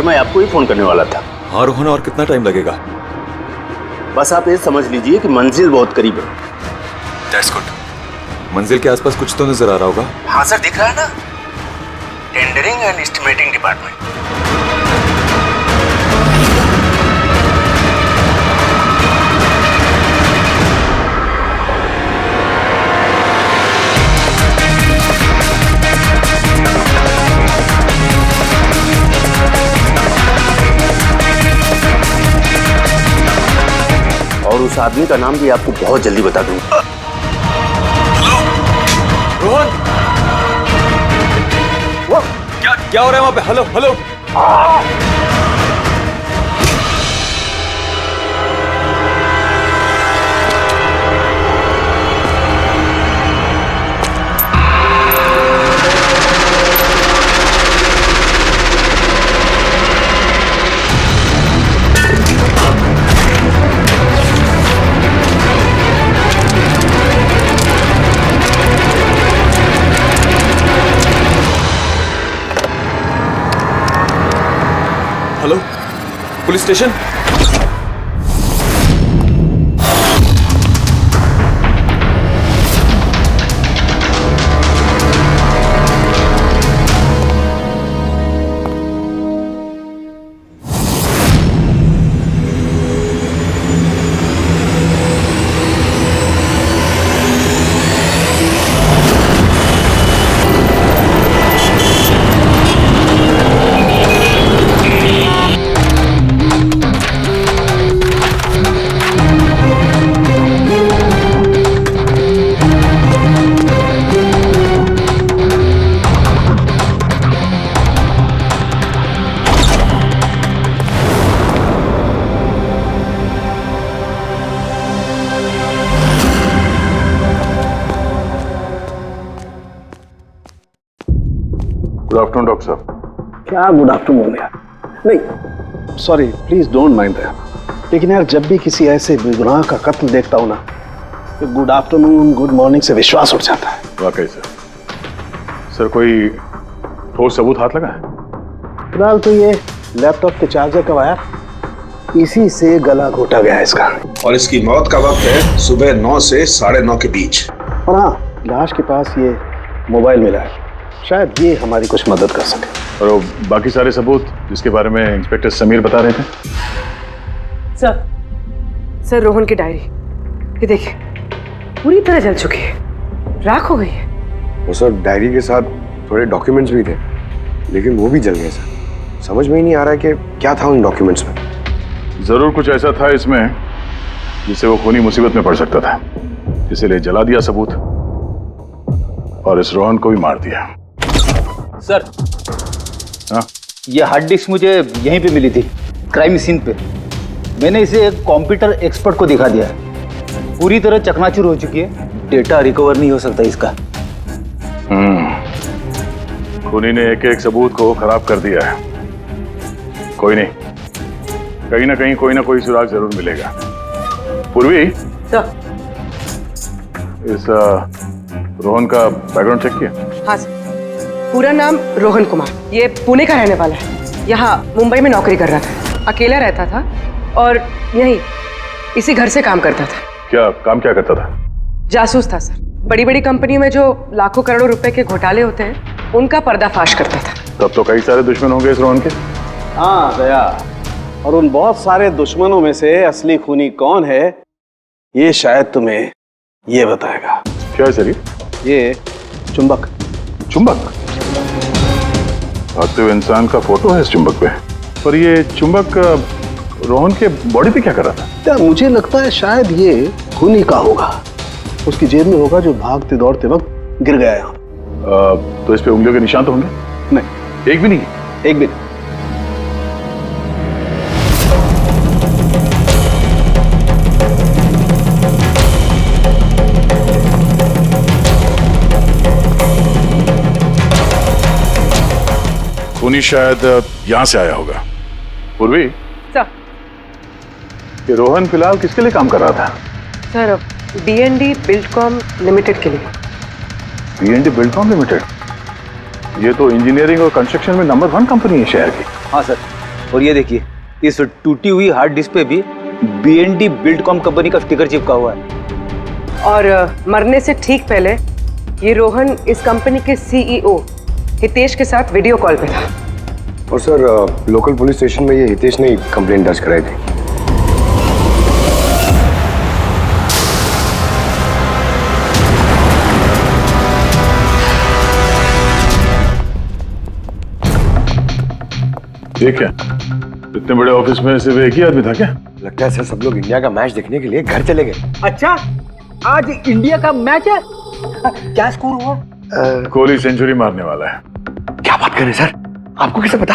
खैर मैं आपको ही फोन करने वाला था। हाँ रोहन, और कितना टाइम लगेगा? बस आप ये समझ लीजिए कि मंजिल बहुत करीब है। That's good. मंजिल के आसपास कुछ तो नजर आ रहा होगा। हाँ सर, दिख रहा है ना, टेंडरिंग एंड एस्टिमेटिंग डिपार्टमेंट। और उस आदमी का नाम भी आपको बहुत जल्दी बता दूंगा। रोहन, वो क्या हो रहा है वहां पे? Hello hello. Hello, police station. Good afternoon doctor साहब। क्या गुड आफ्टरनून यार? नहीं sorry, please don't mind that. लेकिन यार जब भी किसी ऐसे बेगुनाह का कत्ल देखता हूं ना, तो गुड आफ्टरनून गुड मॉर्निंग से विश्वास उठ जाता है। वाकई सर कोई ठोस सबूत हाथ लगा है? फिलहाल तो ये लैपटॉप के चार्जर का वायर, इसी से गला घोटा गया है इसका। और इसकी मौत का वक्त है सुबह 9 से 9:30 के बीच। और हाँ, लाश के पास ये मोबाइल मिला है, शायद ये हमारी कुछ मदद कर सके। और वो बाकी सारे सबूत जिसके बारे में इंस्पेक्टर समीर बता रहे थे? सर रोहन की डायरी, ये देखिए पूरी तरह जल चुकी है, राख हो गई है। वो सर डायरी के साथ थोड़े डॉक्यूमेंट्स भी थे, लेकिन वो भी जल गए सर। समझ में ही नहीं आ रहा है कि क्या था उन डॉक्यूमेंट्स में। जरूर कुछ ऐसा था इसमें जिससे वो खूनी मुसीबत में पड़ सकता था, इसीलिए जला दिया सबूत और इस रोहन को भी मार दिया। सर हाँ? ये हार्ड डिस्क मुझे यहीं पे मिली थी, क्राइम सीन पे। मैंने इसे एक कंप्यूटर एक्सपर्ट को दिखा दिया है, पूरी तरह चकनाचूर हो चुकी है, डेटा रिकवर नहीं हो सकता इसका। खूनी ने एक एक सबूत को खराब कर दिया है। कोई नहीं, कहीं ना कहीं कोई ना कोई सुराग जरूर मिलेगा। पूर्वी, इस रोहन का बैकग्राउंड चेक किया? हाँ सर, पूरा नाम रोहन कुमार, ये पुणे का रहने वाला है, यहाँ मुंबई में नौकरी कर रहा था, अकेला रहता था और यहीं इसी घर से काम करता था। क्या काम क्या करता था? जासूस था सर, बड़ी बड़ी कंपनियों में जो लाखों करोड़ों रुपए के घोटाले होते हैं उनका पर्दाफाश करता था। तब तो कई सारे दुश्मन होंगे इस रोहन के। हाँ दया, और उन बहुत सारे दुश्मनों में से असली खूनी कौन है ये शायद तुम्हें ये बताएगा। क्या है सर ये चुंबक। चुंबक? भागते हुए इंसान का फोटो है इस चुंबक पे, पर ये चुंबक रोहन के बॉडी पे क्या कर रहा था? क्या मुझे लगता है शायद ये खूनी का होगा, उसकी जेब में होगा जो भागते दौड़ते वक्त गिर गया यहाँ। तो इस पे उंगलियों के निशान तो होंगे? नहीं, एक भी नहीं? एक भी नहीं। खूनी शायद यहां से आया होगा। पूर्वी सर, कि रोहन फिलहाल किसके लिए काम कर रहा था? सर D&D बिल्डकॉम लिमिटेड के लिए। D&D Buildcom limited? ये तो इंजीनियरिंग और कंस्ट्रक्शन में नंबर 1 कंपनी है शहर की। हाँ सर, और ये देखिए, इस टूटी हुई हार्ड डिस्क पे भी BND बिल्डकॉम कंपनी का स्टिकर चिपका हुआ है। और मरने से ठीक पहले ये रोहन इस कंपनी के CEO हितेश के साथ वीडियो कॉल पे था। और सर लोकल पुलिस स्टेशन में ये हितेश ने कंप्लेंट दर्ज कराई थी। ये क्या, इतने बड़े ऑफिस में सिर्फ एक ही आदमी था क्या? लगता है सर सब लोग इंडिया का मैच देखने के लिए घर चले गए। अच्छा, आज इंडिया का मैच है। क्या स्कोर हुआ? कोहली सेंचुरी मारने वाला है। क्या बात कर रहे हैं सर, आपको कैसे पता?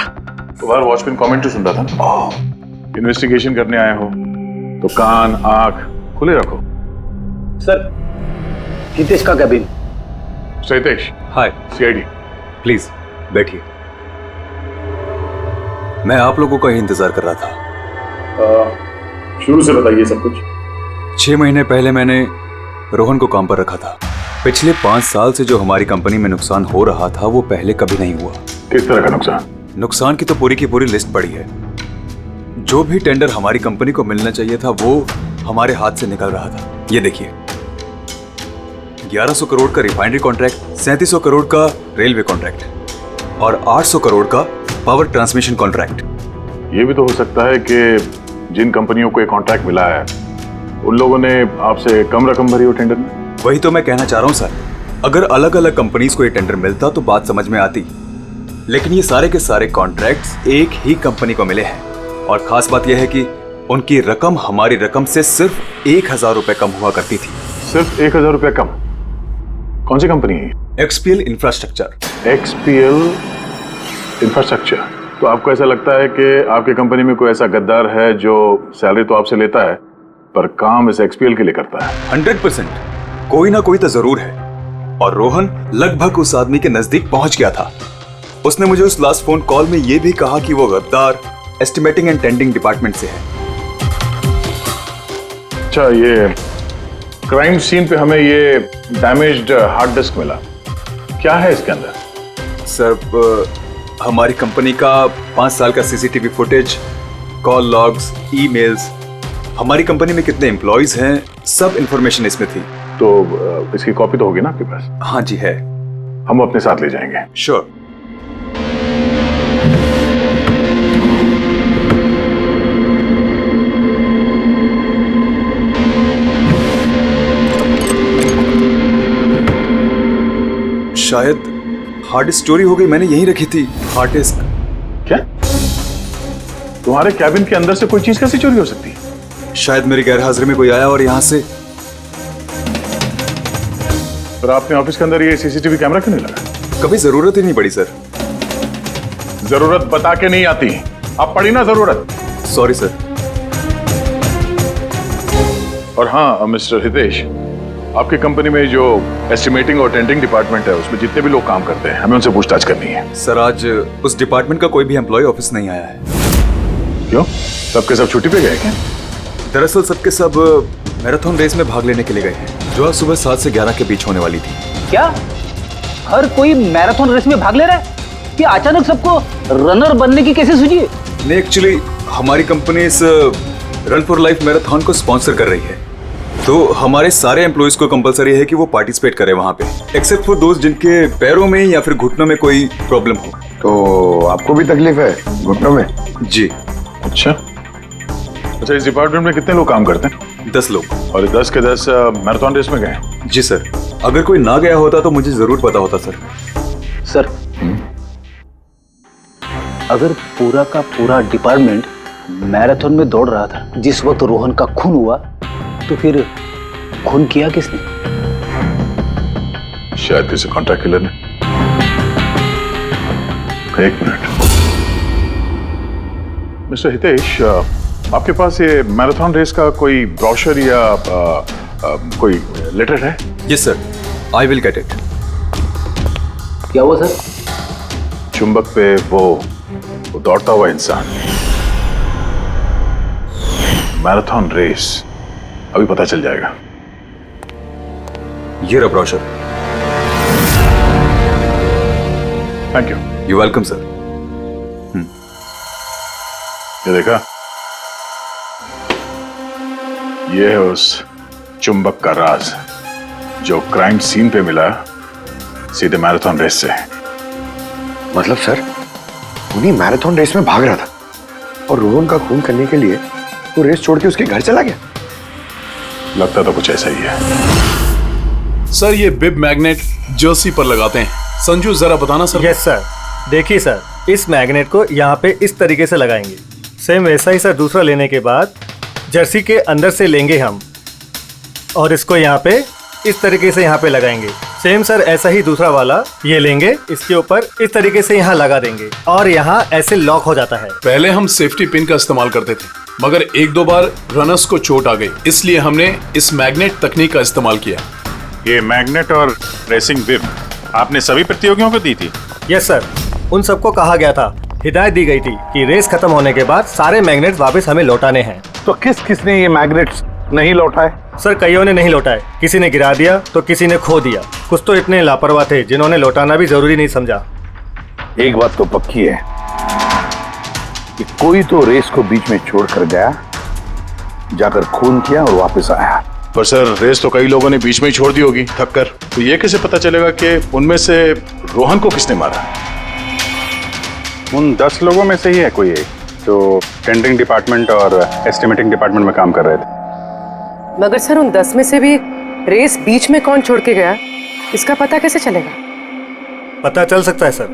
बाहर वॉचमैन कमेंट्री सुन रहा था। इन्वेस्टिगेशन करने आए हो तो कान आंख खुले रखो। सर, हितेश का cabin. Hitesh, hi, CID। Please बैठिए। मैं आप लोगों का ही इंतजार कर रहा था। शुरू से बताइए सब कुछ। 6 महीने पहले मैंने रोहन को काम पर रखा था। पिछले 5 साल से जो हमारी कंपनी में नुकसान हो रहा था वो पहले कभी नहीं हुआ। किस तरह का नुकसान? नुकसान की तो पूरी की पूरी लिस्ट पड़ी है। जो भी टेंडर हमारी कंपनी को मिलना चाहिए था वो हमारे हाथ से निकल रहा था। ये देखिए, 1100 करोड़ का रिफाइनरी कॉन्ट्रैक्ट, 3700 करोड़ का रेलवे कॉन्ट्रैक्ट और 800 करोड़ का पावर ट्रांसमिशन कॉन्ट्रैक्ट। ये भी तो हो सकता है कि जिन कंपनियों को ये कॉन्ट्रैक्ट मिला है उन लोगों ने आपसे कम रकम भरी हो टेंडर में। वही तो मैं कहना चाह रहा हूं सर। अगर अलग अलग कंपनीज को ये टेंडर मिलता तो बात समझ में आती, लेकिन ये सारे के सारे कॉन्ट्रैक्ट्स एक ही कंपनी को मिले हैं। और खास बात यह है कि उनकी रकम हमारी रकम से सिर्फ 1000 रुपए कम हुआ करती थी। सिर्फ 1000 रुपया कम? कौन सी कंपनी है? XPL infrastructure. XPL infrastructure. तो आपको ऐसा लगता है कि आपकी कंपनी में कोई ऐसा गद्दार है जो सैलरी तो आपसे लेता है पर काम इस XPL के लिए करता है? 100% कोई ना कोई तो जरूर है। और रोहन लगभग उस आदमी के नजदीक पहुंच गया था। उसने मुझे उस लास्ट फोन कॉल में यह भी कहा कि वो गद्दार एस्टिमेटिंग एंड टेंडिंग डिपार्टमेंट से है। अच्छा, ये क्राइम सीन पे हमें ये डैमेज्ड हार्ड डिस्क मिला, क्या है इसके अंदर? सर, हमारी कंपनी का 5 साल का CCTV footage, call logs, emails, हमारी कंपनी में कितने एम्प्लॉइज हैं, सब इंफॉर्मेशन इसमें थी। तो इसकी कॉपी तो होगी ना आपके पास? हाँ जी है। हम अपने साथ ले जाएंगे। श्योर। शायद हार्ड डिस्क चोरी हो गई, मैंने यहीं रखी थी हार्ड डिस्क। क्या? तुम्हारे कैबिन के अंदर से कोई चीज कैसे चोरी हो सकती है? शायद मेरी गैर हाजिरी में कोई आया और यहाँ से। पर आपने ऑफिस के अंदर ये CCTV कैमरा क्यों नहीं लगा? कभी जरूरत ही नहीं पड़ी सर। जरूरत बता के नहीं आती, अब पड़ी ना जरूरत। Sorry sir. और हाँ मिस्टर हितेश, आपकी कंपनी में जो एस्टिमेटिंग और टेंडिंग डिपार्टमेंट है उसमें जितने भी लोग काम करते हैं हमें उनसे पूछताछ करनी है। सर, आज उस डिपार्टमेंट का कोई भी एम्प्लॉय ऑफिस नहीं आया है। क्यों? सबके सब छुट्टी पे गए क्या? दरअसल सबके सब मैराथन रेस में भाग लेने के लिए गए हैं जो आज सुबह 7 से 11 के बीच होने वाली थी। क्या हर कोई मैराथन रेस में भाग ले रहा है? कि अचानक सबको रनर बनने की कैसे सूझी है? नहीं, एक्चुअली हमारी कंपनी इस रन फॉर लाइफ मैराथन को स्पॉन्सर कर रही है, तो हमारे सारे एम्प्लॉइज को कंपलसरी है कि वो पार्टिसिपेट करें वहां पे, एक्सेप्ट फॉर दोस्त जिनके पैरों में या फिर घुटनों में कोई प्रॉब्लम हो। तो आपको भी तकलीफ है घुटनों में? जी। अच्छा, इस डिपार्टमेंट में कितने लोग काम करते हैं? 10 लोग। और 10 के 10 मैराथन रेस में गए? जी सर। अगर कोई ना गया होता तो मुझे जरूर पता होता सर। सर, अगर पूरा का पूरा डिपार्टमेंट मैराथन में दौड़ रहा था जिस वक्त रोहन का खून हुआ, तो फिर खून किया किसने? शायद किसी कॉन्ट्रैक्ट किलर ने। एक मिनट मिस्टर हितेश, आपके पास ये मैराथन रेस का कोई ब्रोशर या कोई लेटर है? Yes sir, I will get it. क्या हुआ सर? चुंबक पे वो दौड़ता हुआ इंसान, मैराथन रेस, अभी पता चल जाएगा। ये रहा brochure. Thank you. You welcome sir. ये देखा, ये है उस चुंबक का राज जो क्राइम सीन पे मिला सीधे मैराथन रेस से। मतलब सर, उन्हीं मैराथन रेस में भाग रहा था और रोहन का खून करने के लिए वो रेस छोड़ के उसके घर चला गया। लगता तो कुछ ऐसा ही है। सर ये बिब मैग्नेट जर्सी पर लगाते हैं। संजू जरा बताना सर। यस सर, देखिए सर, इस मैग्नेट को यहाँ पे इस तरीके से लगाएंगे। सेम वैसा ही सर दूसरा लेने के बाद जर्सी के अंदर से लेंगे हम और इसको यहाँ पे इस तरीके से यहाँ पे लगाएंगे। सेम सर ऐसा ही दूसरा वाला ये लेंगे, इसके ऊपर इस तरीके से यहाँ लगा देंगे और यहाँ ऐसे लॉक हो जाता है। पहले हम सेफ्टी पिन का इस्तेमाल करते थे मगर एक दो बार रनर्स को चोट आ गई, इसलिए हमने इस मैग्नेट तकनीक का इस्तेमाल किया। ये मैग्नेट और रेसिंग बिब आपने सभी प्रतियोगियों को दी थी? यस सर, उन सबको कहा गया था, हिदायत दी गई थी कि रेस खत्म होने के बाद सारे मैग्नेट्स वापस हमें लौटाने हैं। तो किसने ये मैग्नेट्स नहीं लौटाए? सर कईयों ने नहीं लौटाए, किसी ने गिरा दिया तो किसी ने खो दिया। कुछ तो इतने लापरवाह थे जिन्होंने लौटाना भी जरूरी नहीं समझा। एक बात तो पक्की है कि कोई तो रेस को बीच में छोड़कर गया, जाकर खून किया और वापस आया। पर सर रेस तो कई लोगों ने बीच में ही छोड़ दी होगी थक कर, तो ये कैसे पता चलेगा कि उनमें से रोहन को किसने मारा? उन 10 लोगों में से ही है कोई एक जो टेंडरिंग डिपार्टमेंट और एस्टिमेटिंग डिपार्टमेंट में काम कर रहे थे। मगर सर उन 10 में से भी रेस बीच में कौन छोड़ के गया, इसका पता कैसे चलेगा? पता चल सकता है सर।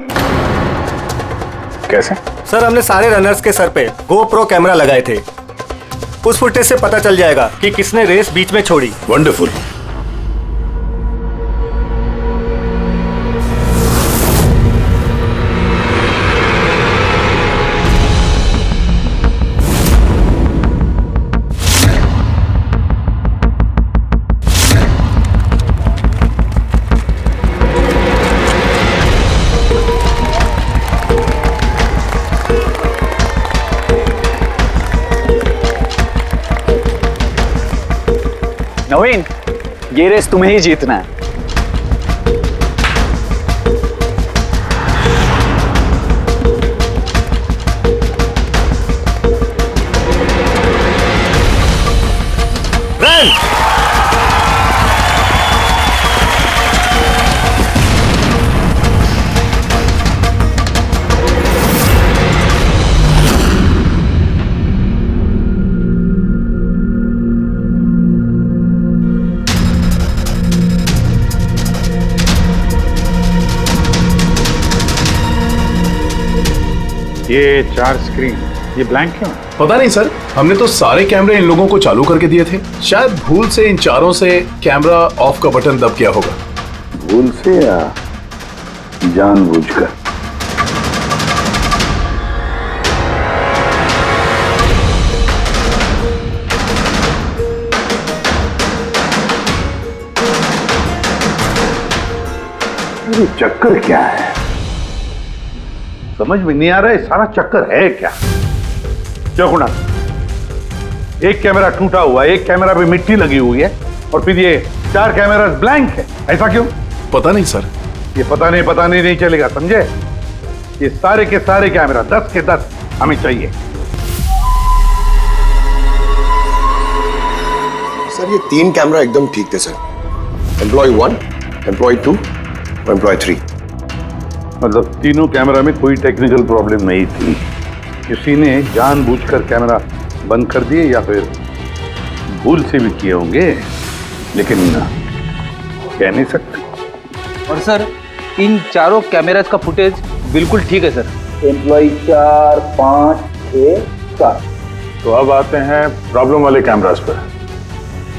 कैसे? सर हमने सारे रनर्स के सर पे GoPro कैमरा लगाए थे, उस फुटेज से पता चल जाएगा कि किसने रेस बीच में छोड़ी। वंडरफुल। नवीन, ये रेस तुम्हें ही जीतना है। रन! ये 4 स्क्रीन ये ब्लैंक क्यों? पता नहीं सर, हमने तो सारे कैमरे इन लोगों को चालू करके दिए थे। शायद भूल से इन चारों से कैमरा ऑफ का बटन दब किया होगा। भूल से या जानबूझकर? ये चक्कर क्या है? समझ में नहीं आ रहा है, सारा चक्कर है क्या? क्यों गुणा? एक कैमरा टूटा हुआ है, एक कैमरा पे मिट्टी लगी हुई है और फिर ये 4 कैमरा ब्लैंक है, ऐसा क्यों? पता नहीं सर। ये पता नहीं चलेगा, समझे? ये सारे के सारे कैमरा 10 के 10 हमें चाहिए। सर ये 3 कैमरा एकदम ठीक थे सर। एम्प्लॉय 1, एम्प्लॉय 2 और एम्प्लॉय 3। मतलब तीनों कैमरा में कोई टेक्निकल प्रॉब्लम नहीं थी, किसी ने जानबूझकर कैमरा बंद कर दिए या फिर भूल से भी किए होंगे, लेकिन कह नहीं सकते। और सर इन चारों कैमरास का फुटेज बिल्कुल ठीक है सर। एम्प्लॉय 4, 5, 6, 7। तो अब आते हैं प्रॉब्लम वाले कैमरास पर।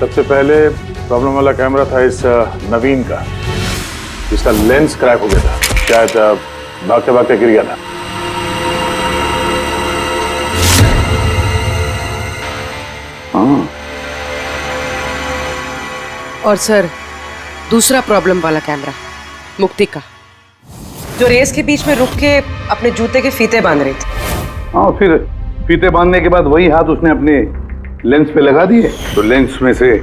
सबसे पहले प्रॉब्लम वाला कैमरा था इस नवीन का, जिसका लेंस क्रैक हो गया था, शायद भागते भागते गिर गया था। हाँ। और सर दूसरा प्रॉब्लम वाला कैमरा मुक्ति का, जो रेस के बीच में रुक के अपने जूते के फीते बांध रही थी। हाँ, फिर फीते बांधने के बाद वही हाथ उसने अपने लेंस पे लगा दिए तो लेंस में से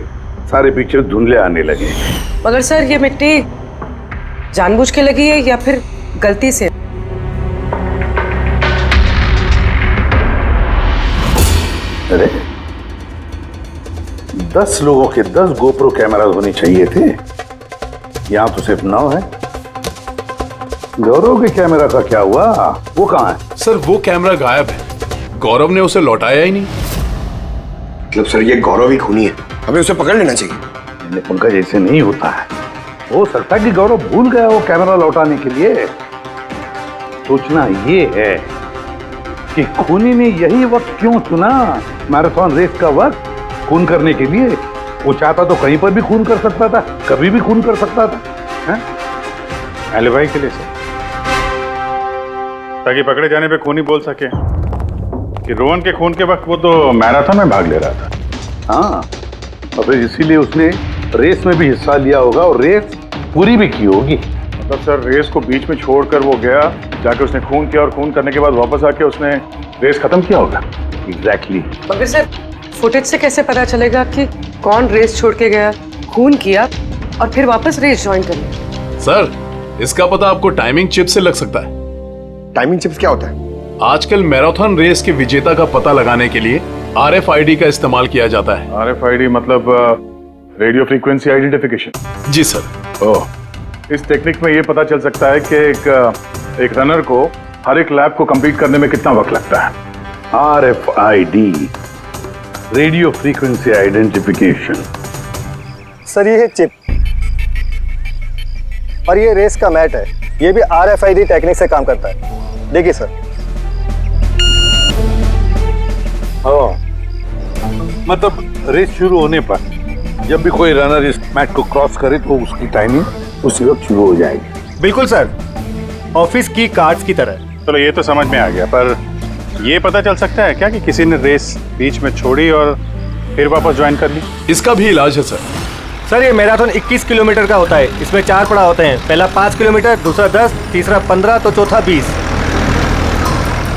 सारे पिक्चर धुंधले आने लगे। मगर सर ये मिट्टी जानबूझ के लगी है या फिर गलती से? अरे 10 लोगों के 10 गोप्रो कैमरा होने चाहिए थे, यहां तो सिर्फ 9 है। गौरव के कैमरा का क्या हुआ? वो कहाँ है? सर वो कैमरा गायब है, गौरव ने उसे लौटाया ही नहीं। मतलब सर ये गौरव ही खूनी है, हमें उसे पकड़ लेना चाहिए। पंकज ऐसे नहीं होता है, हो सकता है कि गौरव भूल गया वो कैमरा लौटाने के लिए। सोचना ये है कि खूनी ने यही वक्त क्यों चुना, मैराथन रेस का वक्त खून करने के लिए। वो चाहता तो कहीं पर भी खून कर सकता था, कभी भी खून कर सकता था। एलिबाई के लिए सर, ताकि पकड़े जाने पे खूनी बोल सके कि रोहन के खून के वक्त वो तो मैराथन में भाग ले रहा था। हाँ, और फिर इसीलिए उसने रेस में भी हिस्सा लिया होगा और रेस पूरी भी की होगी। मतलब सर रेस को बीच में छोड़कर वो गया, जाके उसने खून किया और खून करने के बाद वापस आके उसने रेस खत्म किया होगा। एग्जैक्टली। मगर सर फुटेज से कैसे पता चलेगा कि कौन रेस छोड़ के गया, खून किया और फिर वापस रेस ज्वाइन कर लिया? सर इसका पता आपको टाइमिंग चिप से लग सकता है। टाइमिंग चिप्स क्या होता है? आजकल मैराथन रेस के विजेता का पता लगाने के लिए RFID का इस्तेमाल किया जाता है। RFID मतलब रेडियो फ्रीक्वेंसी आइडेंटिफिकेशन। जी सर। ओह, इस टेक्निक में ये पता चल सकता है कि एक रनर को हर एक लैप को कंप्लीट करने में कितना वक्त लगता है। RFID, radio frequency identification. Sir ये है चिप और ये रेस का मैट है, ये भी RFID टेक्निक से काम करता है। देखिए सर। मतलब रेस शुरू होने पर जब भी कोई रनर इस मैट को क्रॉस करे तो उसकी टाइमिंग उसी वक्त शुरू हो जाएगी। बिल्कुल सर, ऑफिस की कार्ड्स की तरह। चलो ये तो समझ में आ गया, पर ये पता चल सकता है क्या कि किसी ने रेस बीच में छोड़ी और फिर वापस ज्वाइन कर ली? इसका भी इलाज है सर। सर ये मैराथन 21 किलोमीटर का होता है, इसमें 4 पड़ाव होते हैं। पहला 5 किलोमीटर, दूसरा 10, तीसरा 15 तो चौथा 20।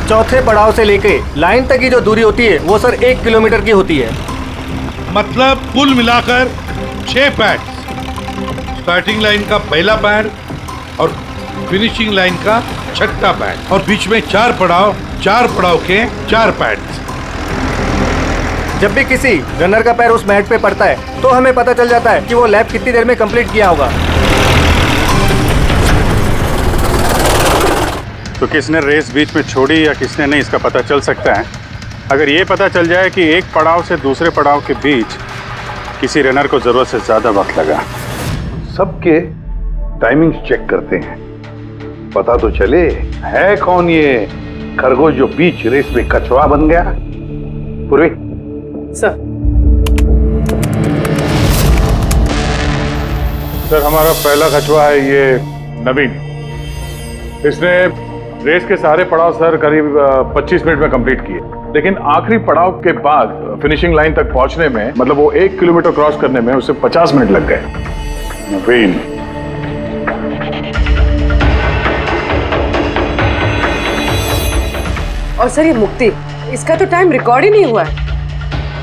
चौथे पड़ाव से लेके लाइन तक की जो दूरी होती है वो सर 1 किलोमीटर की होती है। मतलब कुल मिलाकर 6 पैड, स्टार्टिंग लाइन का पहला पैड और फिनिशिंग लाइन का छठा पैड, और बीच में 4 पड़ाव, 4 पड़ाव के 4 पैड। जब भी किसी रनर का पैर उस मैट पे पड़ता है तो हमें पता चल जाता है कि वो लैप कितनी देर में कंप्लीट किया होगा। तो किसने रेस बीच में छोड़ी या किसने नहीं, इसका पता चल सकता है अगर ये पता चल जाए कि एक पड़ाव से दूसरे पड़ाव के बीच किसी रनर को जरूरत से ज्यादा वक्त लगा। सबके टाइमिंग चेक करते हैं, पता तो चले है कौन ये खरगोश जो बीच रेस में कछुआ बन गया। पूर्वी सर। सर हमारा पहला कछुआ है ये नवीन। इसने रेस के सारे पड़ाव सर करीब 25 मिनट में कंप्लीट किए, लेकिन आखिरी पड़ाव के बाद फिनिशिंग लाइन तक पहुंचने में, मतलब वो 1 किलोमीटर क्रॉस करने में उसे 50 मिनट लग गए। नवीन और सर ये मुक्ति, इसका तो टाइम रिकॉर्ड ही नहीं हुआ है।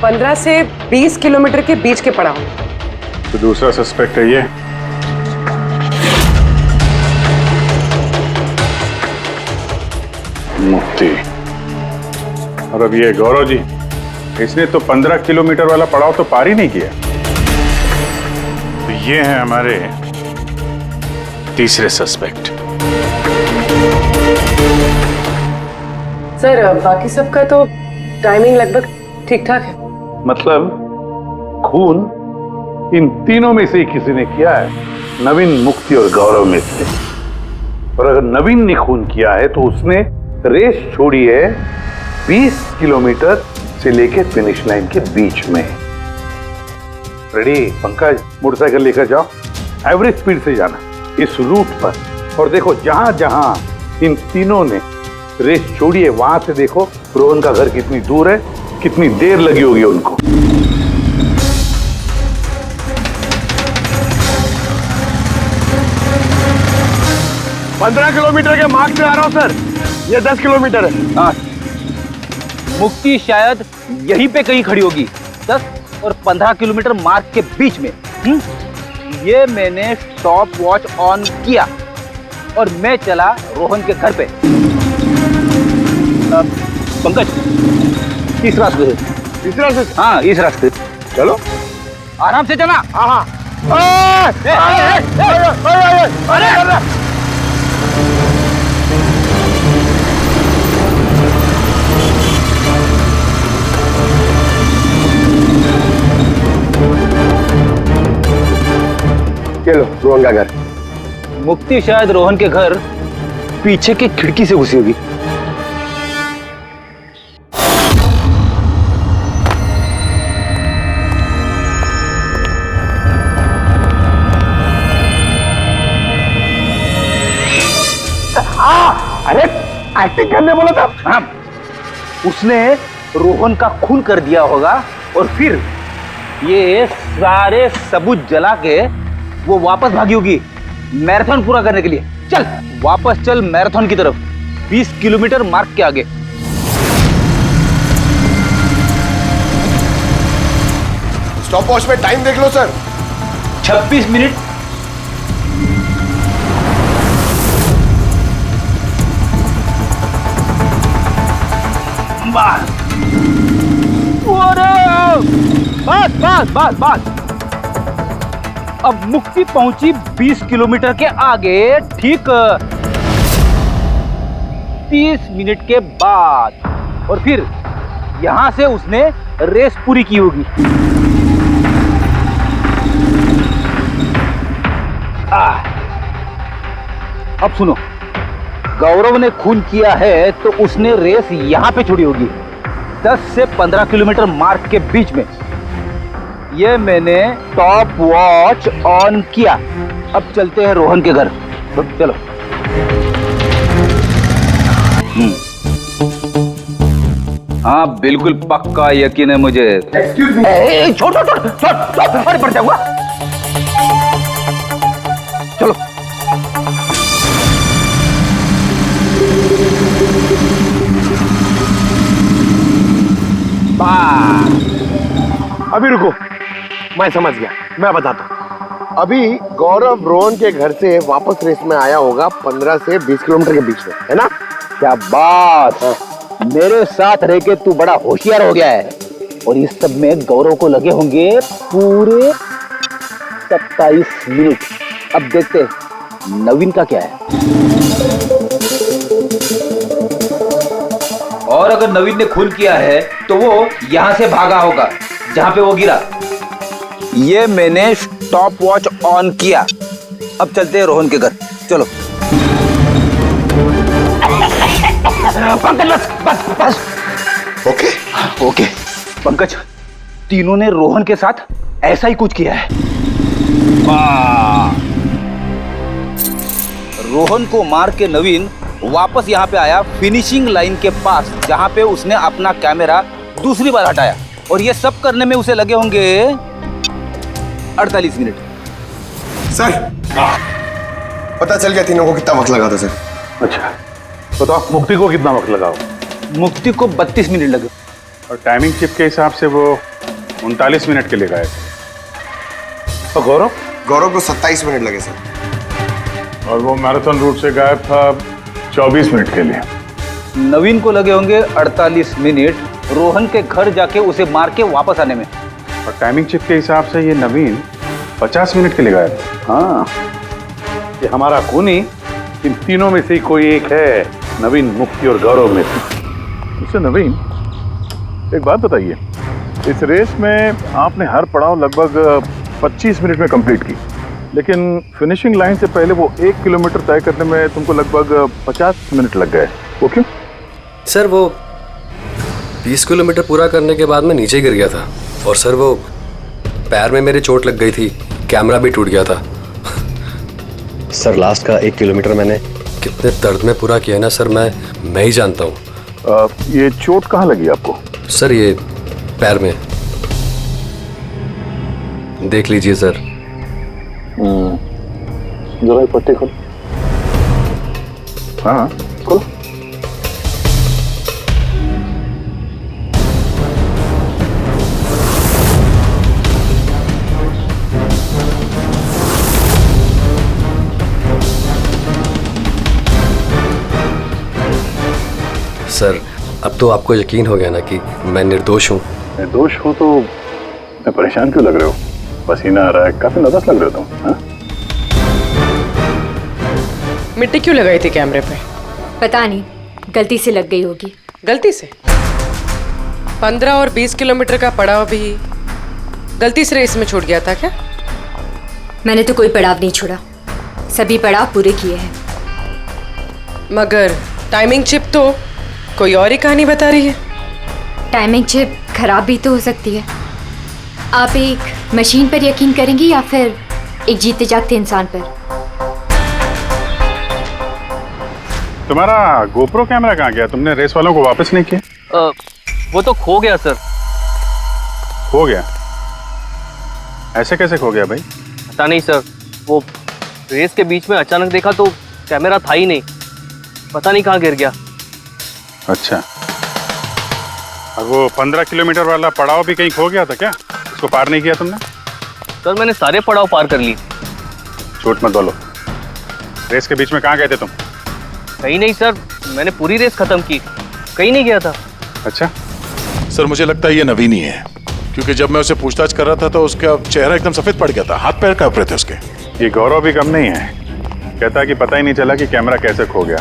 15 से 20 किलोमीटर के बीच के पड़ाव। तो दूसरा सस्पेक्ट है ये। मुक्ति। और अब ये गौरव जी, इसने तो 15 किलोमीटर वाला पड़ाव तो पार ही नहीं किया। तो ये हैं हमारे तीसरे सस्पेक्ट। सर बाकी सबका तो टाइमिंग लगभग ठीक ठाक है। मतलब खून इन तीनों में से किसी ने किया है, नवीन, मुक्ति और गौरव में से। और अगर नवीन ने खून किया है तो उसने रेस छोड़ी है 20 किलोमीटर से लेकर फिनिश लाइन के बीच में। रेडी पंकज, मोटरसाइकिल लेकर जाओ, एवरेज स्पीड से जाना इस रूट पर, और देखो जहां जहां इन तीनों ने रेस छोड़ी है वहां से देखो रोहन का घर कितनी दूर है, कितनी देर लगी होगी उनको। पंद्रह किलोमीटर के मार्क से आ रहा हूं सर, ये 10 किलोमीटर है। हाँ, मुक्ति शायद यहीं पे कहीं खड़ी होगी, 10 और 15 किलोमीटर मार्क के बीच में। ये मैंने स्टॉप वॉच ऑन किया और मैं चला रोहन के घर पे। पंकज, तीसरा इस रास्ते से? हाँ इस रास्ते। चलो आराम से चला। हाँ चलो रोहन का घर। मुक्ति शायद रोहन के घर पीछे की खिड़की से घुसी होगी। अरे एक्टिंग करने बोला था। हाँ, उसने रोहन का खून कर दिया होगा और फिर ये सारे सबूत जला के वो वापस भागी होगी मैराथन पूरा करने के लिए। चल वापस चल मैराथन की तरफ, 20 किलोमीटर मार्ग के आगे। स्टॉप वॉच में टाइम देख लो सर। 26 मिनट। बस बस बस बस। अब मुक्ति पहुंची 20 किलोमीटर के आगे, ठीक 30 मिनट के बाद, और फिर यहां से उसने रेस पूरी की होगी। अब सुनो, गौरव ने खून किया है तो उसने रेस यहां पे छोड़ी होगी, 10 से 15 किलोमीटर मार्ग के बीच में। ये मैंने टॉप वॉच ऑन किया। अब चलते हैं रोहन के घर। चलो। हाँ बिल्कुल पक्का यकीन है मुझे। छोड़ छोड़ छोड़ छोड़, अरे पड़ जाऊंगा। चलो। अभी रुको, मैं समझ गया, मैं बताता हूँ। अभी गौरव रोहन के घर से वापस रेस में आया होगा 15 से 20 किलोमीटर के बीच में, है ना? क्या बात है। मेरे साथ रह के तू बड़ा होशियार हो गया है। और इस सब में गौरव को लगे होंगे पूरे 27 मिनट। अब देखते नवीन का क्या है। और अगर नवीन ने खून किया है तो वो यहां से भागा होगा जहां पे वो गिरा। ये मैंने स्टॉप वॉच ऑन किया। अब चलते हैं रोहन के घर। चलो। पंकज बस बस बस। ओके ओके पंकज, तीनों ने रोहन के साथ ऐसा ही कुछ किया है। रोहन को मार के नवीन वापस यहाँ पे आया फिनिशिंग लाइन के पास, जहाँ पे उसने अपना कैमरा दूसरी बार हटाया। और ये सब करने में उसे लगे होंगे 48 मिनट। सर पता चल गया तीनों को कितना वक्त लगा था सर। अच्छा बताओ, मुक्ति को कितना वक्त लगा? मुक्ति को 32 मिनट लगे। और टाइमिंग चिप के हिसाब से वो 39 मिनट के लिए गए थे। और गौरव? गौरव को 27 मिनट लगे सर। और वो मैराथन रूट से गायब था 24 मिनट के लिए। नवीन को लगे होंगे 48 मिनट रोहन के घर जाके उसे मार के वापस आने में। और टाइमिंग चिप के हिसाब से ये नवीन 50 मिनट के लिए गायब था। हाँ, ये हमारा खूनी इन तीनों में से ही कोई एक है, नवीन, मुक्ति और गौरव में से। इससे नवीन एक बात बताइए, इस रेस में आपने हर पड़ाव लगभग 25 मिनट में कंप्लीट की, लेकिन फिनिशिंग लाइन से पहले वो 1 किलोमीटर तय करने में तुमको लगभग 50 मिनट लग गए। वो क्यों? सर वो 20 किलोमीटर पूरा करने के बाद मैं नीचे गिर गया था और सर वो पैर में मेरे चोट लग गई थी, कैमरा भी टूट गया था। सर लास्ट का 1 किलोमीटर मैंने कितने दर्द में पूरा किया ना सर, मैं ही जानता हूँ। ये चोट कहाँ लगी आपको? सर ये पैर में, देख लीजिए सर। जरा पट्टी खोल। हाँ खोलो। सर अब तो आपको यकीन हो गया ना कि मैं निर्दोष हूँ। निर्दोष हो तो मैं परेशान क्यों लग रहे हो? पसीना आ रहा है, काफी नर्वस लग रहे हो तुम। हाँ? मिट्टी क्यों लगाई थी कैमरे पे? पता नहीं, गलती से लग गई होगी। गलती से? 15 और 20 किलोमीटर का पड़ाव भी गलती से रेस में छूट गया था क्या? मैंने तो कोई पड़ाव नहीं छोड़ा, सभी पड़ाव पूरे किए हैं। मगर टाइमिंग चिप तो कोई और ही कहानी बता रही है। टाइमिंग चिप खराब भी तो हो सकती है। आप एक मशीन पर यकीन करेंगी या फिर एक जीते जागते इंसान पर? तुम्हारा गोप्रो कैमरा कहाँ गया? तुमने रेस वालों को वापस नहीं किया? वो तो खो गया सर। खो गया? ऐसे कैसे खो गया भाई? पता नहीं सर, वो रेस के बीच में अचानक देखा तो कैमरा था ही नहीं, पता नहीं कहाँ गिर गया। अच्छा, और वो 15 किलोमीटर वाला पड़ाव भी कहीं खो गया था क्या? उसको पार नहीं किया तुमने? सर मैंने सारे पड़ाव पार कर ली। झूठ मत बोलो, रेस के बीच में कहाँ गए थे तुम? कहीं नहीं सर, मैंने पूरी रेस खत्म की, कहीं नहीं गया था। अच्छा सर, मुझे लगता है ये नवीन ही है, क्योंकि जब मैं उसे पूछताछ कर रहा था तो उसका चेहरा एकदम सफेद पड़ गया था, हाथ पैर कांप रहे थे उसके। ये गौरव भी कम नहीं है, कहता है कि पता ही नहीं चला कि कैमरा कैसे खो गया।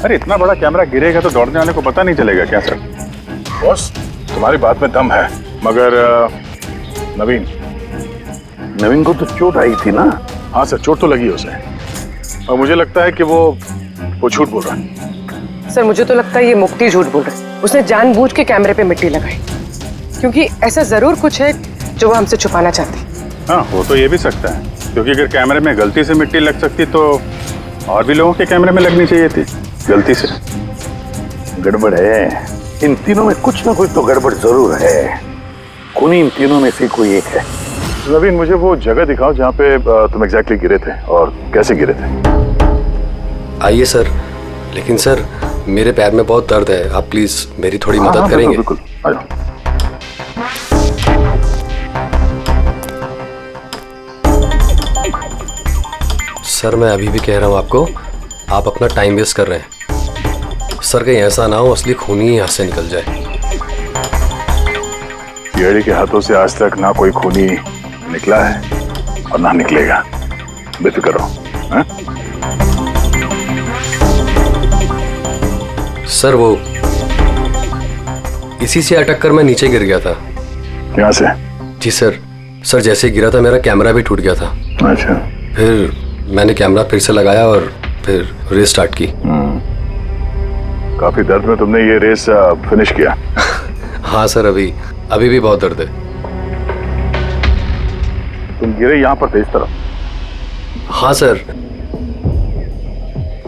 अरे इतना बड़ा कैमरा गिरेगा तो दौड़ने वाले को पता नहीं चलेगा क्या सर? बॉस, तुम्हारी बात में दम है, मगर नवीन को तो चोट आई थी ना? हाँ सर, चोट तो लगी उसे, और मुझे लगता है कि वो झूठ बोल रहा है। सर मुझे तो लगता है ये मुक्ति झूठ बोल रहा है। उसने जानबूझ के कैमरे पे मिट्टी लगाई, क्योंकि ऐसा जरूर कुछ है जो वो हमसे छुपाना चाहती है। हाँ, हो तो ये भी सकता है, क्योंकि अगर कैमरे में गलती से मिट्टी लग सकती तो और भी लोगों के कैमरे में लगनी चाहिए थी गलती से। गड़बड़ है, इन तीनों में कुछ ना कुछ तो गड़बड़ जरूर है। खूनी इन तीनों में से कोई एक है। नवीन, मुझे वो जगह दिखाओ जहाँ पे तुम एग्जैक्टली गिरे थे और कैसे गिरे थे। आइए सर, लेकिन सर मेरे पैर में बहुत दर्द है, आप प्लीज मेरी थोड़ी मदद करेंगे? बिल्कुल, आ जाओ। सर मैं अभी भी कह रहा हूँ आपको, आप अपना टाइम वेस्ट कर रहे हैं। सर कहीं ऐसा ना हो असली खूनी ही हाथ से निकल जाए। येड़ी के हाथों से आज तक ना कोई खूनी निकला है और ना निकलेगा, बेफिक्र रहो। हाँ? सर वो इसी से अटक कर मैं नीचे गिर गया था। यहाँ से? जी सर, सर जैसे गिरा था मेरा कैमरा भी टूट गया था। अच्छा। फिर मैंने कैमरा फिर से लगाया और फिर रेस स्टार्ट की। काफी दर्द में तुमने ये रेस फिनिश किया? हाँ सर, अभी भी बहुत दर्द है। तुम गिरे यहाँ पर थे इस तरफ? हाँ सर,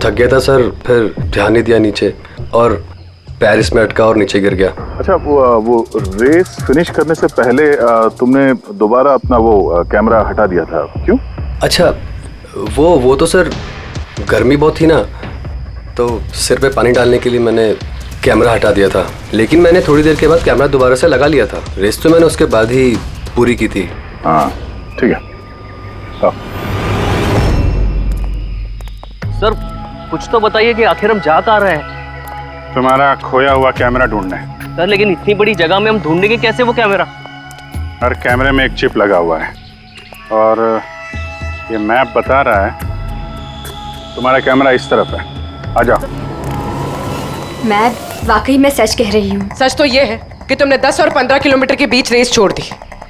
थक गया था सर, फिर ध्यान नहीं दिया नीचे और पैर इसमें अटका और नीचे गिर गया। अच्छा, वो रेस फिनिश करने से पहले तुमने दोबारा अपना वो कैमरा हटा दिया था, क्यों? अच्छा, वो तो सर गर्मी बहुत थी ना, तो सिर पे पानी डालने के लिए मैंने कैमरा हटा दिया था, लेकिन मैंने थोड़ी देर के बाद कैमरा दोबारा से लगा लिया था। रेस तो मैंने उसके बाद ही पूरी की थी। हाँ ठीक है। हाँ। सर कुछ तो बताइए कि आखिर हम जा कहाँ रहे हैं? तुम्हारा खोया हुआ कैमरा ढूंढना है। सर लेकिन इतनी बड़ी जगह में हम ढूंढेंगे कैसे वो कैमरा? हर कैमरे में एक चिप लगा हुआ है और ये मैप बता रहा है तुम्हारा कैमरा इस तरफ है। आ जाओ। मैं वाकई में सच कह रही हूँ। सच तो ये है कि तुमने 10 और 15 किलोमीटर के बीच रेस छोड़ दी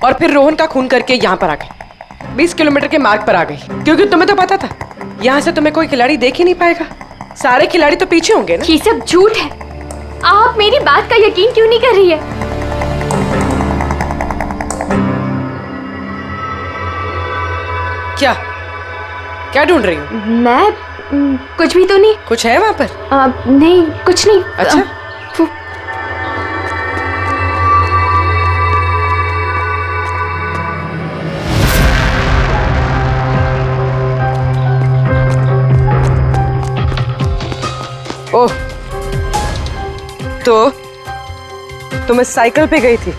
और फिर रोहन का खून करके यहाँ पर आ गई, 20 किलोमीटर के मार्ग पर आ गई, क्योंकि तुम्हें तो पता था यहाँ से तुम्हें कोई खिलाड़ी देख ही नहीं पाएगा। सारे खिलाड़ी तो पीछे होंगे ना। ये सब झूठ है, आप मेरी बात का यकीन क्यों नहीं कर रही है? क्या क्या ढूंढ रही हो? मैं कुछ भी तो नहीं। कुछ है वहाँ पर? नहीं कुछ नहीं। अच्छा। ओह, तो तुम इस साइकिल पे गई थी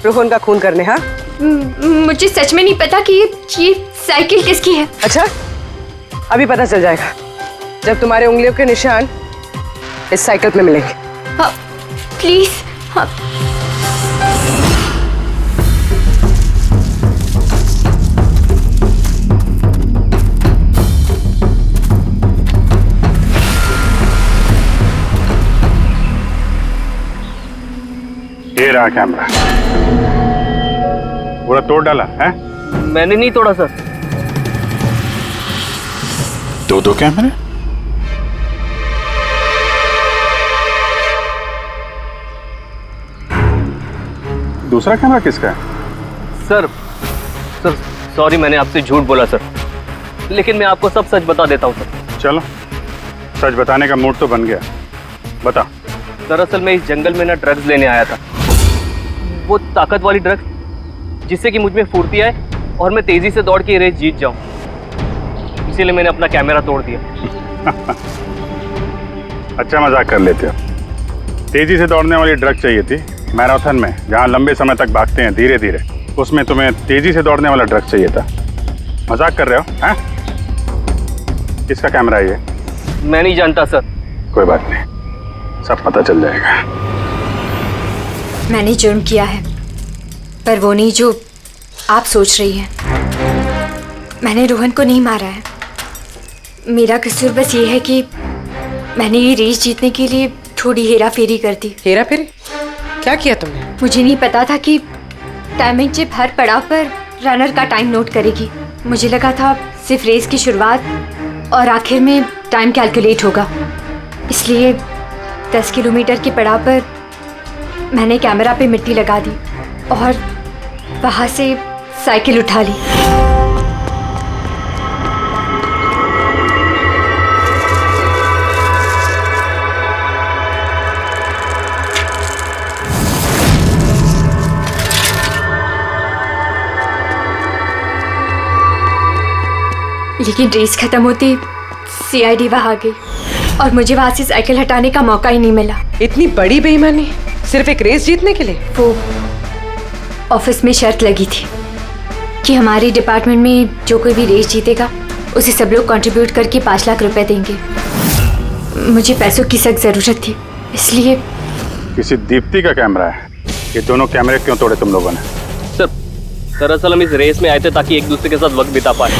रोहन का खून करने? हाँ, मुझे सच में नहीं पता कि ये साइकिल किसकी है। अच्छा, अभी पता चल जाएगा जब तुम्हारे उंगलियों के निशान इस साइकिल पे मिलेंगे। प्लीज। रहा कैमरा? पूरा तोड़ डाला है? मैंने नहीं तोड़ा सर। दो कैमरे? दूसरा कैमरा किसका है? सर सॉरी, मैंने आपसे झूठ बोला सर, लेकिन मैं आपको सब सच बता देता हूँ सर। चलो, सच बताने का मूड तो बन गया, बता। दरअसल मैं इस जंगल में ना ड्रग्स लेने आया था, वो ताकत वाली ड्रग्स जिससे कि मुझ में फुर्ती आए और मैं तेजी से दौड़ के ये रेस जीत जाऊं। इसीलिए मैंने अपना कैमरा तोड़ दिया। अच्छा मजाक कर लेते हो। तेजी से दौड़ने वाली ड्रग चाहिए थी मैराथन में, जहाँ लंबे समय तक भागते हैं धीरे धीरे, उसमें तुम्हें तेजी से दौड़ने वाला ड्रग चाहिए था। मजाक कर रहे हो? हैं? किसका कैमरा है ये? मैं नहीं जानता सर। कोई बात नहीं, सब पता चल जाएगा। मैंने जुर्म किया है, पर वो नहीं जो आप सोच रही हैं। मैंने रोहन को नहीं मारा है। मेरा कसूर बस ये है कि मैंने ये रेस जीतने के लिए थोड़ी हेरा फेरी कर दी। हेरा फेरी? क्या किया तुमने? मुझे नहीं पता था कि टाइमिंग चिप हर पड़ाव पर रनर का टाइम नोट करेगी। मुझे लगा था सिर्फ रेस की शुरुआत और आखिर में टाइम कैलकुलेट होगा। इसलिए 10 किलोमीटर के पड़ाव पर मैंने कैमरा पे मिट्टी लगा दी और वहाँ से साइकिल उठा ली। लेकिन रेस खत्म होते सीआईडी वहां आ गई और मुझे वहां से साइकिल हटाने का मौका ही नहीं मिला। इतनी बड़ी बेईमानी सिर्फ एक रेस जीतने के लिए? वो ऑफिस में शर्त लगी थी कि हमारे डिपार्टमेंट में जो कोई भी रेस जीतेगा उसे सब लोग कंट्रीब्यूट करके 5 लाख रुपए देंगे। मुझे पैसों की सख्त जरूरत थी, इसलिए। किसी दीप्ति का कैमरा है? ये दोनों कैमरे क्यों तोड़े तुम लोगों ने? सर दरअसल हम इस रेस में आए थे ताकि एक दूसरे के साथ वक्त बिता पाए,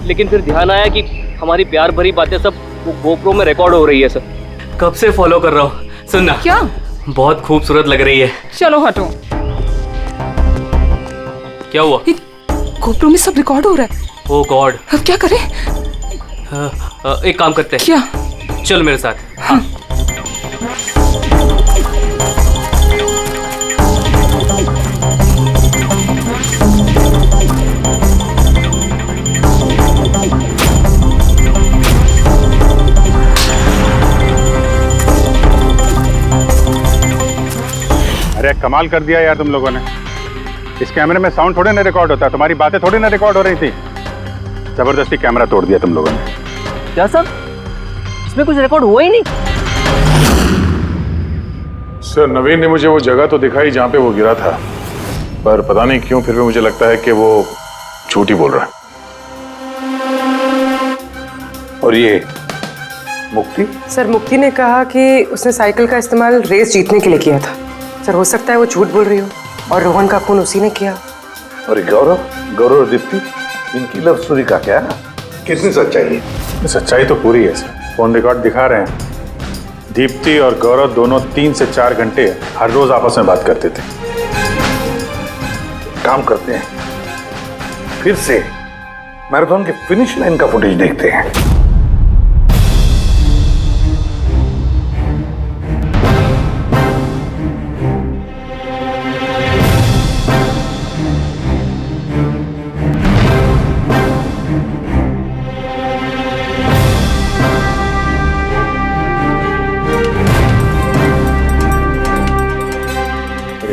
लेकिन फिर ध्यान आया कि हमारी प्यार भरी बातें सब वो गोप्रो में रिकॉर्ड हो रही है। सर कब से फॉलो कर रहा हूँ। सुनना, क्या? बहुत खूबसूरत लग रही है। चलो हटो। क्या हुआ? गोप्रो में सब रिकॉर्ड हो रहा है। ओह गॉड, अब क्या करें? एक काम करते हैं। क्या? चल मेरे साथ। हाँ। अरे कमाल कर दिया यार तुम लोगों ने। इस कैमरे में साउंड थोड़ी ना रिकॉर्ड होता है, तुम्हारी बातें थोड़ी ना रिकॉर्ड हो रही थी। जबरदस्ती कैमरा तोड़ दिया तुम लोगों ने। क्या सर? इसमें कुछ रिकॉर्ड हुआ ही नहीं। सर नवीन ने मुझे वो जगह तो दिखाई जहां पे वो गिरा था, पर पता नहीं क्यों फिर भी मुझे लगता है कि वो झूठ ही बोल रहा है। और ये मुक्ति? सर मुक्ति ने कहा कि उसने साइकिल का इस्तेमाल रेस जीतने के लिए किया था। सर हो सकता है वो झूठ बोल रही हो और रोहन का खून उसी ने किया। और गौरव और दीप्ति, इनकी लव स्टोरी का क्या? कितनी सच्चाई है? सच्चाई तो पूरी है सर, फोन रिकॉर्ड दिखा रहे हैं। दीप्ति और गौरव दोनों 3 से 4 घंटे हर रोज आपस में बात करते थे। काम करते हैं, फिर से मैराथन के फिनिश लाइन का फुटेज देखते हैं।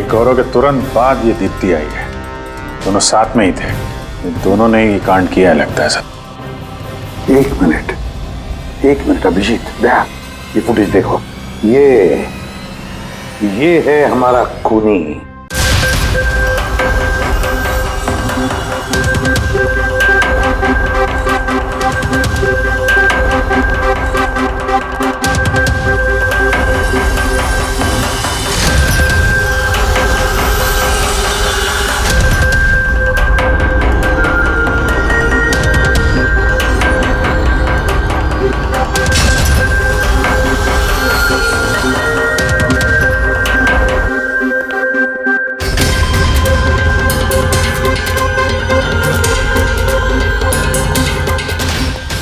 गौरव के तुरंत बाद ये दीप्ति आई है। दोनों साथ में ही थे, दोनों ने ही कांड किया लगता है सब। एक मिनट अभिजीत, दया, ये फुटेज देखो। ये है हमारा खूनी।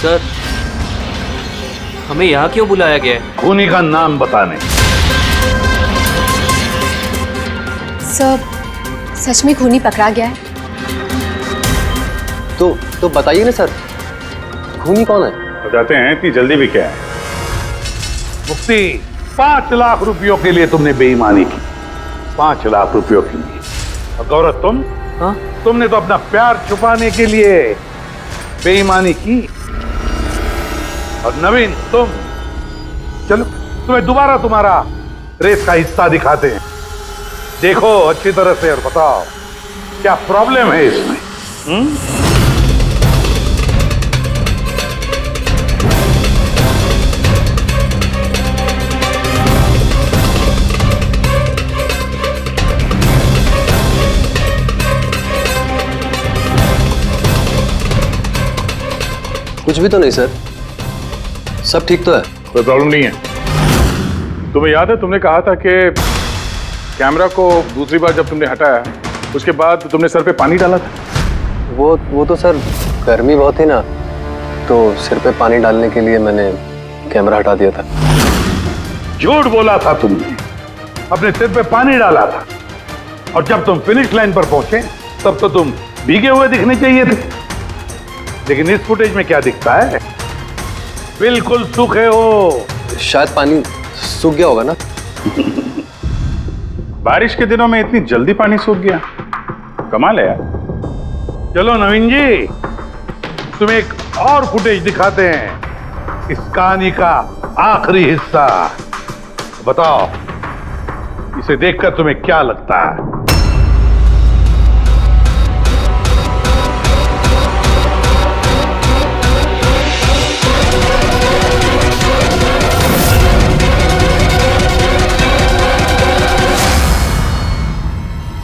सर, हमें यहाँ क्यों बुलाया गया है? खूनी का नाम बताने। सर, सच में खूनी पकड़ा गया है? तो बताइए ना सर, खूनी कौन है? बताते हैं, इतनी जल्दी भी क्या है। मुफ्ती, 5 लाख रुपयों के लिए तुमने बेईमानी की। 5 लाख रुपयों के लिए। और गौरव तुम? हाँ? तुमने तो अपना प्यार छुपाने के लिए बेईमानी की। और नवीन तुम, चलो तुम्हें दोबारा तुम्हारा रेस का हिस्सा दिखाते हैं। देखो अच्छी तरह से और बताओ क्या प्रॉब्लम है इसमें। कुछ भी तो नहीं सर, सब ठीक तो है। कोई प्रॉब्लम नहीं है। तुम्हें याद है तुमने कहा था कि कैमरा को दूसरी बार जब तुमने हटाया उसके बाद तुमने सर पे पानी डाला था? वो तो सर गर्मी बहुत थी ना, तो सिर पे पानी डालने के लिए मैंने कैमरा हटा दिया था। झूठ बोला था तुमने, अपने सिर पे पानी डाला था। और जब तुम फिनिश लाइन पर पहुंचे तब तो तुम भीगे हुए दिखने चाहिए थे। लेकिन इस फुटेज में क्या दिखता है? बिल्कुल सूखे हो। शायद पानी सूख गया होगा ना। बारिश के दिनों में इतनी जल्दी पानी सूख गया, कमाल है यार। चलो नवीन जी, तुम्हें एक और फुटेज दिखाते हैं, इस कहानी का आखिरी हिस्सा। बताओ इसे देखकर तुम्हें क्या लगता है?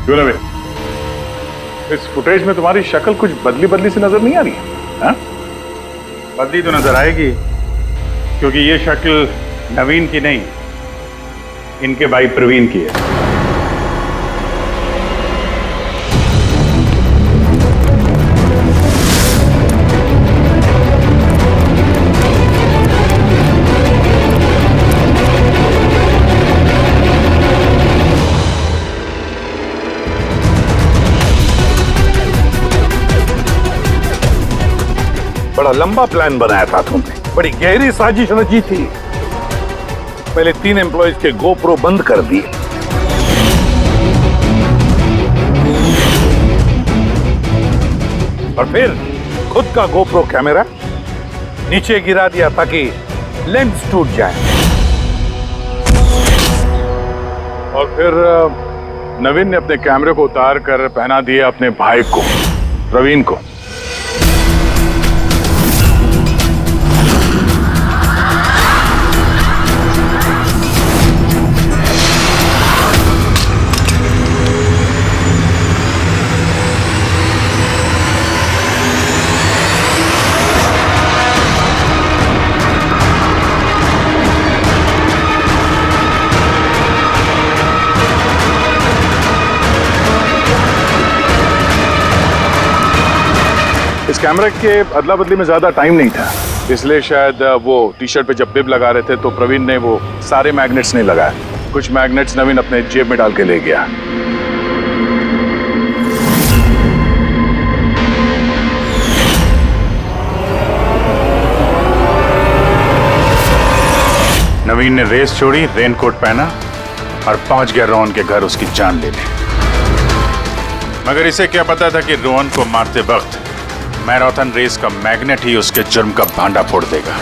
क्यों नवीन, इस फुटेज में तुम्हारी शक्ल कुछ बदली बदली सी नजर नहीं आ रही है? हाँ? बदली तो नजर आएगी, क्योंकि ये शक्ल नवीन की नहीं, इनके भाई प्रवीण की है। बड़ा लंबा प्लान बनाया था तुमने, बड़ी गहरी साजिश रची थी। पहले 3 एम्प्लॉइज के गोप्रो बंद कर दिए, और फिर खुद का गोप्रो कैमरा नीचे गिरा दिया ताकि लेंस टूट जाए। और फिर नवीन ने अपने कैमरे को उतार कर पहना दिया अपने भाई को, प्रवीण को। इस कैमरे के अदला बदली में ज्यादा टाइम नहीं था, इसलिए शायद वो टी शर्ट पे जब बिब लगा रहे थे तो प्रवीण ने वो सारे मैग्नेट्स नहीं लगाए। कुछ मैग्नेट्स नवीन अपने जेब में डाल के ले गया। नवीन ने रेस छोड़ी, रेनकोट पहना और पहुंच गया रोहन के घर उसकी जान लेने। मगर इसे क्या पता था कि रोहन को मारते वक्त मैराथन रेस का मैग्नेट ही उसके जुर्म का भांडा फोड़ देगा।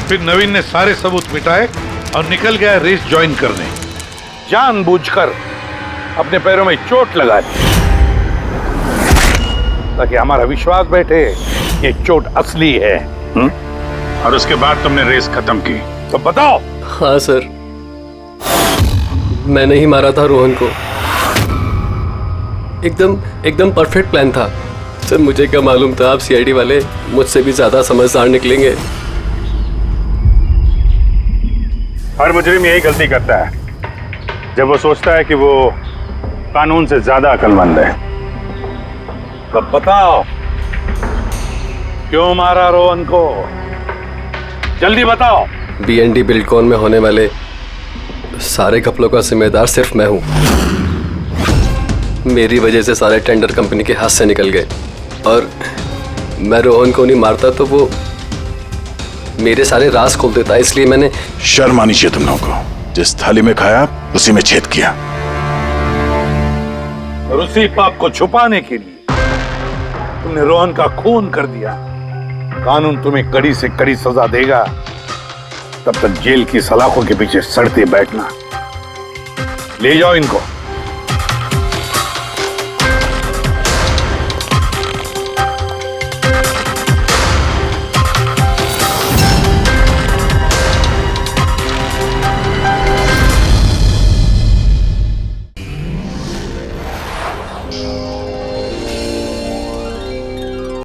फिर नवीन ने सारे सबूत मिटाए और निकल गया रेस ज्वाइन करने। जानबूझकर अपने पैरों में चोट लगा दी ताकि हमारा विश्वास बैठे ये चोट असली है। और उसके बाद तुमने रेस खत्म की। तो बताओ। हाँ सर, मैंने ही मारा था रोहन को। एकदम परफेक्ट प्लान था। सर मुझे क्या मालूम था आप सीआईडी वाले मुझसे भी ज्यादा समझदार निकलेंगे। हर मुजरिम यही गलती करता है जब वो सोचता है कि वो कानून से ज्यादा अक्लमंद है। तब बताओ क्यों मारा रोहन को, जल्दी बताओ। बीएनडी बिल्डकॉन में होने वाले सारे घपलों का जिम्मेदार सिर्फ मैं हूं। मेरी वजह से सारे टेंडर कंपनी के हाथ से निकल गए और मैं रोहन को नहीं मारता तो वो मेरे सारे राज खोल देता, इसलिए मैंने। शर्म आनी चाहिए तुम लोगों को। जिस थाली में खाया उसी में छेद किया। और उसी पाप को छुपाने के लिए तुमने रोहन का खून कर दिया। कानून तुम्हें कड़ी से कड़ी सजा देगा, तब तक जेल की सलाखों के पीछे सड़ते बैठना। ले जाओ इनको।